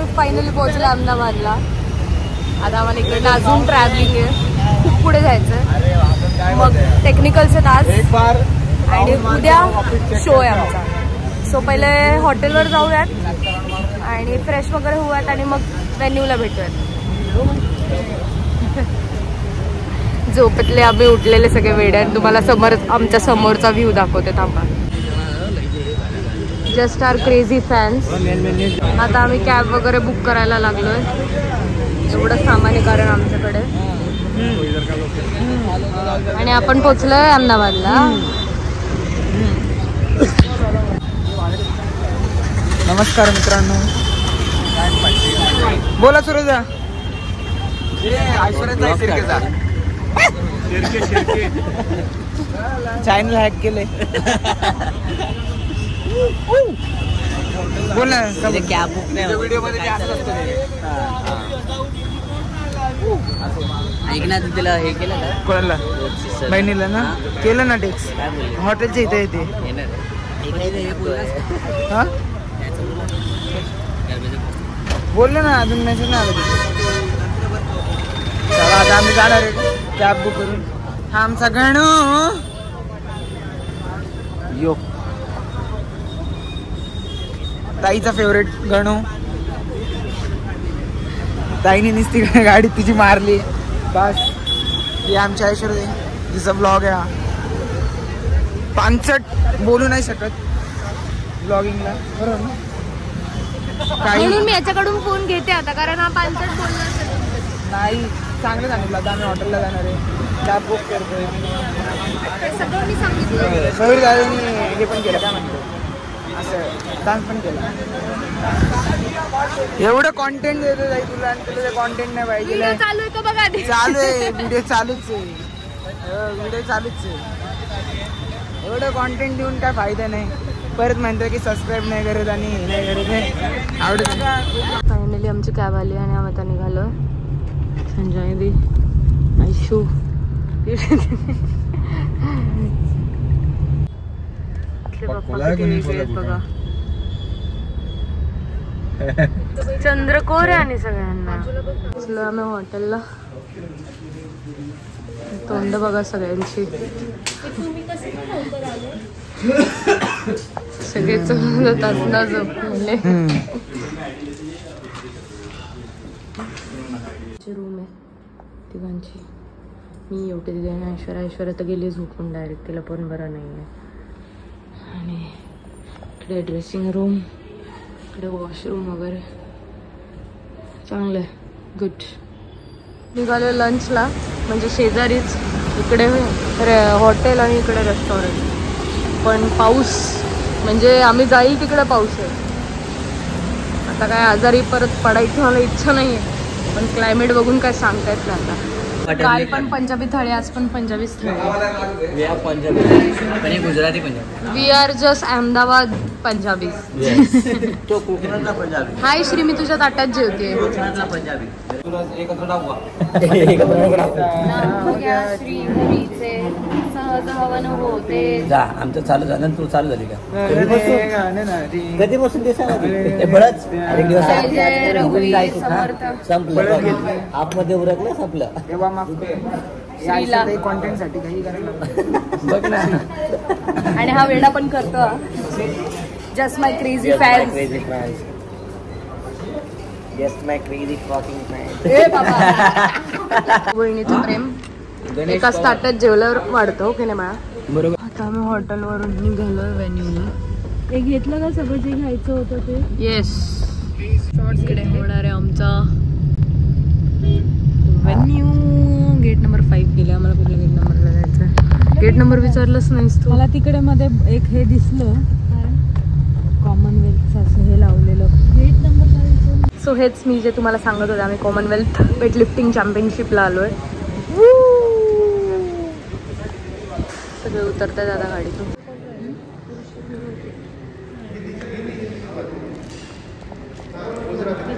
आम्ही फायनली पोहोचलो अहमदाबादला. आता आम्हाला इकडनं अजून ट्रॅव्हलिंग आहे, खूप पुढे जायचं. मग टेक्निकलचे तास आणि उद्या शो आहे आमचा. सो पहिले हॉटेलवर जाऊयात आणि फ्रेश वगैरे होऊयात आणि मग व्हेन्यूला भेटूयात. झोपेतले आम्ही उठलेले सगळे वेडे आणि तुम्हाला समोर आमच्या समोरचा व्ह्यू दाखवते. थांबा. Just are crazy fans. आता आम्ही कॅब वगैरे बुक करायला लागलोय. एवढं सामान आहे कारण आमच्याकडे. आणि आपण पोचलोय अहमदाबादला. नमस्कार मित्रांनो. बोला सुरेजा. चॅनल हॅक केले. बोल ना. कॅब बुक नाही व्हिडिओ मध्ये ऐक ना. तिला हे केलं का? कोणाला? बहिणीला ना केलं ना. टेक्स हॉटेलच्या इथे येते. हा बोललो ना. अजून मेसेज नाही आला. चला आता आम्ही जाणार आहे कॅब बुक करून. हा आमचा गणू. यो ताईचा फेवरेट गणू. ताईने नुसती गाडी तिची मारली बस. हे आमच्या ऐश्वर्या तिचा ब्लॉग आहे हा. 65 बोलू नाही शकत ब्लॉगिंगला, बरोबर ना? म्हणून मी याच्याकडून फोन घेते आता, कारण हा 65 बोलणार नाही. चांगलं सांगितलं. आता आम्ही हॉटेलला जाणार आहे, कॅब बुक करतोय. सगळं मी सांगितलं. सगळी दादांनी हे पण केलं, काय म्हणतो असं डान्स पण केला. एवढं कॉन्टेंट देतो जाई तुला आणि तुला ते कॉन्टेंट नाही पाहिजे. चालू आहे का बघा? चालू आहे व्हिडिओ, चालूच आहे व्हिडिओ, चालूच आहे. एवढं कॉन्टेंट देऊन काय फायदा नाही. परत म्हणतो की सबस्क्राईब नाही करत आणि हे नाही करत आहे. आवडत. फायनली आमची कॅब आली आणि आम्ही आता निघालो. संजय दी आयशू बघा. चंद्रकोर आहे आणि सगळ्यांना. आम्ही हॉटेलला. तोंड बघा सगळ्यांची. सगळे तासना झोपले. रूम आहे तिघांची. मी एवढे दिली आणि ऐश्वर्या तर गेली झोपून डायरेक्ट. तिला पण बरं नाही आहे. आणि इकडे ड्रेसिंग रूम, इकडे वॉशरूम वगैरे चांगलं आहे. गुड. निघालो लंचला, म्हणजे शेजारीच इकडे हॉटेल आणि इकडे रेस्टॉरंट. पण पाऊस, म्हणजे आम्ही जाईल तिकडे पाऊस आहे. आता काय आजारी परत पडायची मला इच्छा नाही आहे, पण क्लायमेट बघून काय सांगता येत नाही. आता काल पण पंजाबी थाळी, आज पण पंजाबीच थाळी. Gujarati Punjabi. We are just Ahmedabad Punjabi. तो कोकणातला पंजाबी. हाय श्री, मी तुझ्या ताटात जेवते. कोकणातला पंजाबी. श्री घरीचे सहज हवन होते. जा, आमचं चालू झालं. तू चालू झाली का? कधीपासून ते सांगा. बरंच एक दिवस संपलं. आतमध्ये उरकलं, संपलं. तेव्हा माफ कॉन्टेंट साठी काही बघ ना. आणि हा वेडा पण करतो. Just my crazy fans. Just my crazy fucking friend. ए बाबा. बहिणीचं प्रेम एकाच ताटात जेवल्यावर वाढतो की नाही मला. बरोबर. आता आम्ही हॉटेलवरून निघालोय व्हेन्यूला. हे घेतलं का सगळं जे घ्यायचं होतं ते? येस. इकडे होणार आहे आमचा व्हेन्यू. गेट नंबर 5 गेले. आम्हाला कुठल्या गेट नंबरला जायचं? गेट नंबर विचारलंच नाहीस तू. मला तिकडे मध्ये एक हे दिसलं, कॉमनवेल्थ असं हे लावलेलं. गेट नंबर काय? सो हेच मी जे तुम्हाला सांगत होते, आम्ही कॉमनवेल्थ वेटलिफ्टिंग चॅम्पियनशिपला आलोय. सगळे उतरतात आता गाडीतून.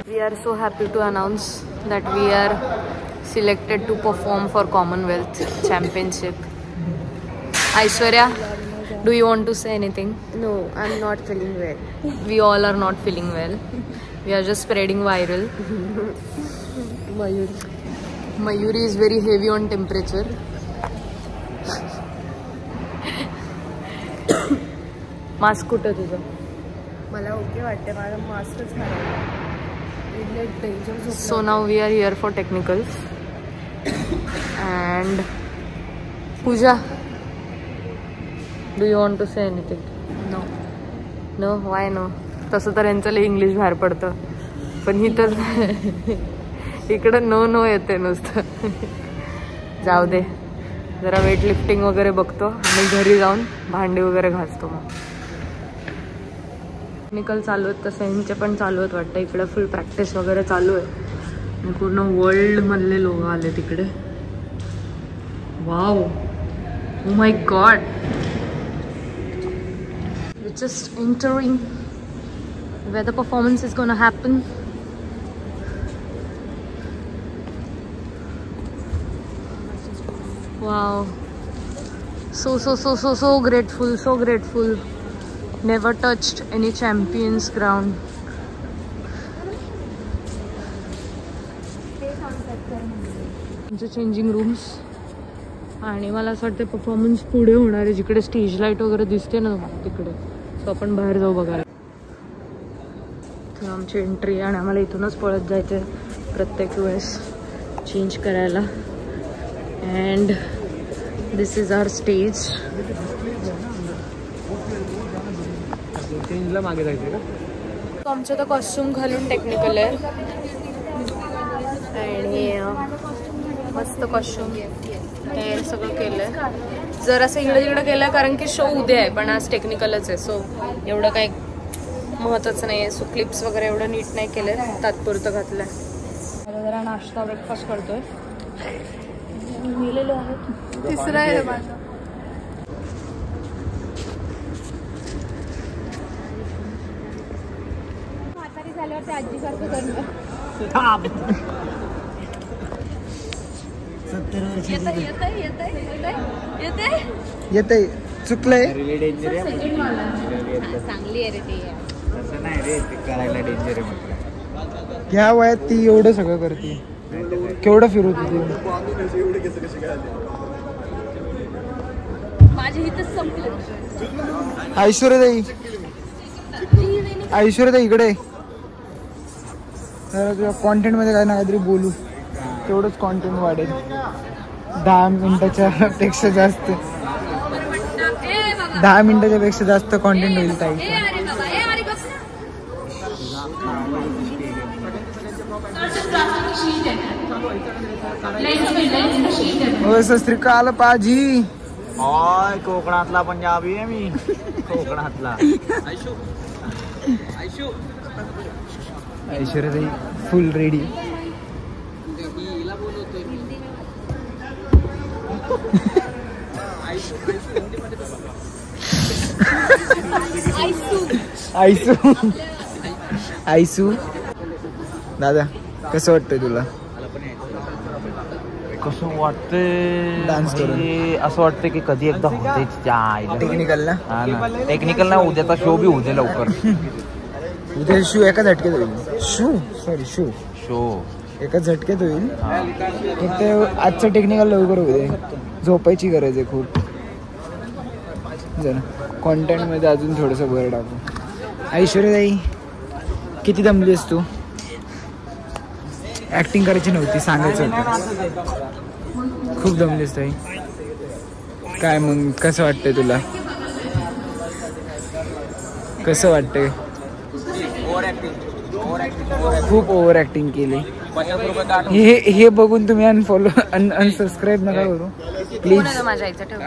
We are so happy to announce that we are selected to perform for Commonwealth Championship. Aishwarya, do you want to say anything? No, I'm not feeling well. We all are not feeling well. We are just spreading viral. Mayuri is very heavy on temperature. Mask कुठं तुझं? मला okay वाटते, मला मास्कच घालायला. So now we are here for technicals and Pooja, do you want to say anything? No. No? Why no? तसं तर यांचं लई इंग्लिश बाहेर पडतं, पण ही तर इकडं नो येते नुसतं. जाऊ दे, जरा वेट लिफ्टिंग वगैरे बघतो आणि घरी जाऊन भांडी वगैरे घासतो. मग टेक्निकल चालू आहेत तसं यांचे पण चालू आहेत वाटतं. इकडे फुल प्रॅक्टिस वगैरे चालू आहे. पूर्ण वर्ल्ड मधले लोक आले तिकडे. Wow, oh my God. Just entering where the performance is gonna happen. Wow, so grateful. Never touched any champions ground. Changing rooms आणि मला असं वाटतं परफॉर्मन्स पुढे होणार आहे जिकडे स्टेज लाईट वगैरे दिसते ना तिकडे. सो आपण बाहेर जाऊ बघायला. आमची एंट्री आणि आम्हाला इथूनच पळत जायचं आहे प्रत्येक वेळेस चेंज करायला. And this is our stage. मागे जायचं का? आमचं तर कॉस्ट्युम घालून टेक्निकल आहे आणि मस्त कॉस्ट्युम हे सगळं केलंय. जर असं इकडे तिकडे केलं कारण की शो उद्या आहे, पण आज टेक्निकलच आहे. सो एवढं काही महत्त्वाचं नाही आहे. सो क्लिप्स वगैरे एवढं नीट नाही केलं, तात्पुरतं घातलं आहे. जरा नाश्ता ब्रेकफास्ट करतोय. मेलेलो आहेत. तिसरा आहे माझा. म्हातारी झाल्यावर ते आजीसारखं करणं. येतंय चुकलंय. चांगली आहे रे ती. तसं नाही रे, ते करायला डेंजर आहे म्हटलं. ह्या वयात ती एवढं सगळं करते. केवढं फिरवते ती. माझे हितच संपलं. ऐश्वर्याताई इकडे. तर तुझ्या कॉन्टेंट मध्ये काय ना काहीतरी बोलू, तेवढंच कॉन्टेंट वाढेल. 10 मिनिटाच्या पेक्षा जास्त 10 मिनिटाच्या पेक्षा जास्त कॉन्टेंट होईल ताई. हो सस्त्रीकाल पाजी. ओय, कोकणातला पंजाबी आहे मी. कोकणातला. ऐश्वर्याताई फुल रेडी. आयसू दादा कसं वाटतंय तुला? कसं वाटतंय डान्स करून? असं वाटतं की कधी एकदा होते टेक्निकल ना. टेक्निकल ना. उद्याचा शो बी होते लवकर. उद्या शू एका झटक्यात होईल. शो एका झटक्यात होईल. फक्त आजचं टेक्निकल लवकर होऊ दे. झोपायची गरज आहे खूप. जरा कॉन्टेंट मध्ये अजून थोडंसं भर टाकू. ऐश्वर्याताई किती दमलीस तू? ऍक्टिंग करायची नव्हती, सांगायचं होतं. खूप दमलीस ताई. काय मग कसं वाटतंय तुला? कसं वाटतंय? खूप ओव्हर ऍक्टिंग केली. हे बघून तुम्ही अनसबस्क्राईब नका करू प्लीज. माझ्या आईचं ठेव.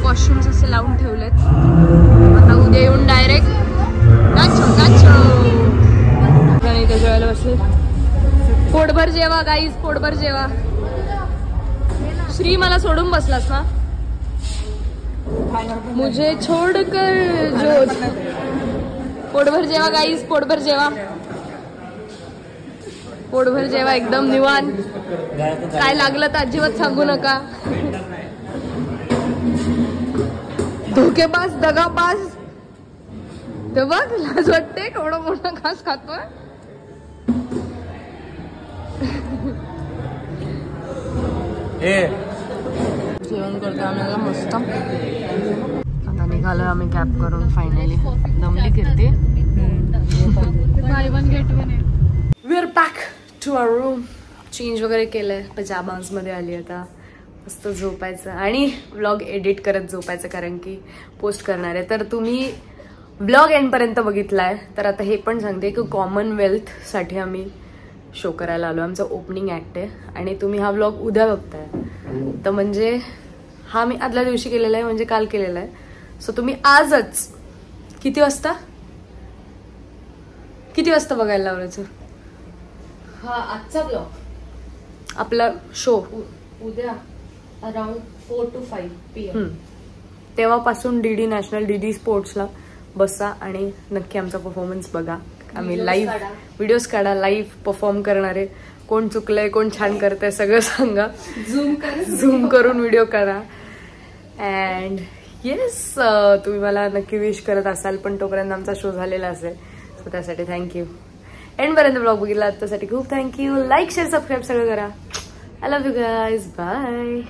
वॉशरूम्स असे लावून ठेवलेत. आता उद्या येऊन डायरेक्ट नाचो नाचो. त्याच्या वेळेला बसले. पोटभर जेवा गाईज, पोटभर जेवा. श्री मला सोडून बसलास ना. मुझे छोडकर जो. पोटभर जेवा गाईज, पोटभर जेवा. पोटभर जेवा एकदम निवांत. काय लागलं तर अजिबात सांगू नका. धोकेबाज, दगाबाज. ते बघ लाज वाटते केवढा मोठा घास खातोय. जेवण करतो आम्हाला मस्त. आता निघालो आम्ही कॅब करून फायनली. दमली Kirti. We are back to our room. Change वगैरे केलंय. पजामाज मध्ये आली आता. मस्त झोपायचं आणि व्लॉग एडिट करत झोपायचं, कारण की पोस्ट करणार आहे. तर तुम्ही व्लॉग एंडपर्यंत बघितलाय तर आता हे पण सांगते की कॉमनवेल्थसाठी आम्ही शो करायला आलो. आमचं ओपनिंग ॲक्ट आहे आणि तुम्ही हा व्लॉग उद्या बघताय. तर म्हणजे हा मी आदल्या दिवशी केलेला आहे, म्हणजे काल केलेला आहे. सो तुम्ही आजच किती वाजता बघायला लावायचं. हा आजचा व्लॉग आपला शो उद्या अराउंड 4 to 5 PM. तेव्हापासून डीडी नॅशनल, डीडी स्पोर्ट्सला बसा आणि नक्की आमचा परफॉर्मन्स बघा. आम्ही लाईव्ह व्हिडिओज काढा, लाईव्ह परफॉर्म करणारे. कोण चुकलंय, कोण छान करतंय सगळं सांगा. झूम करून व्हिडिओ करा. अँड येस, तुम्ही मला नक्की विश करत असाल, पण तोपर्यंत आमचा शो झालेला असेल. सो त्यासाठी थँक्यू. एंडपर्यंत ब्लॉग बघितला त्यासाठी खूप थँक्यू. लाईक, शेअर, सबस्क्राईब सगळं करा. I love you guys. Bye.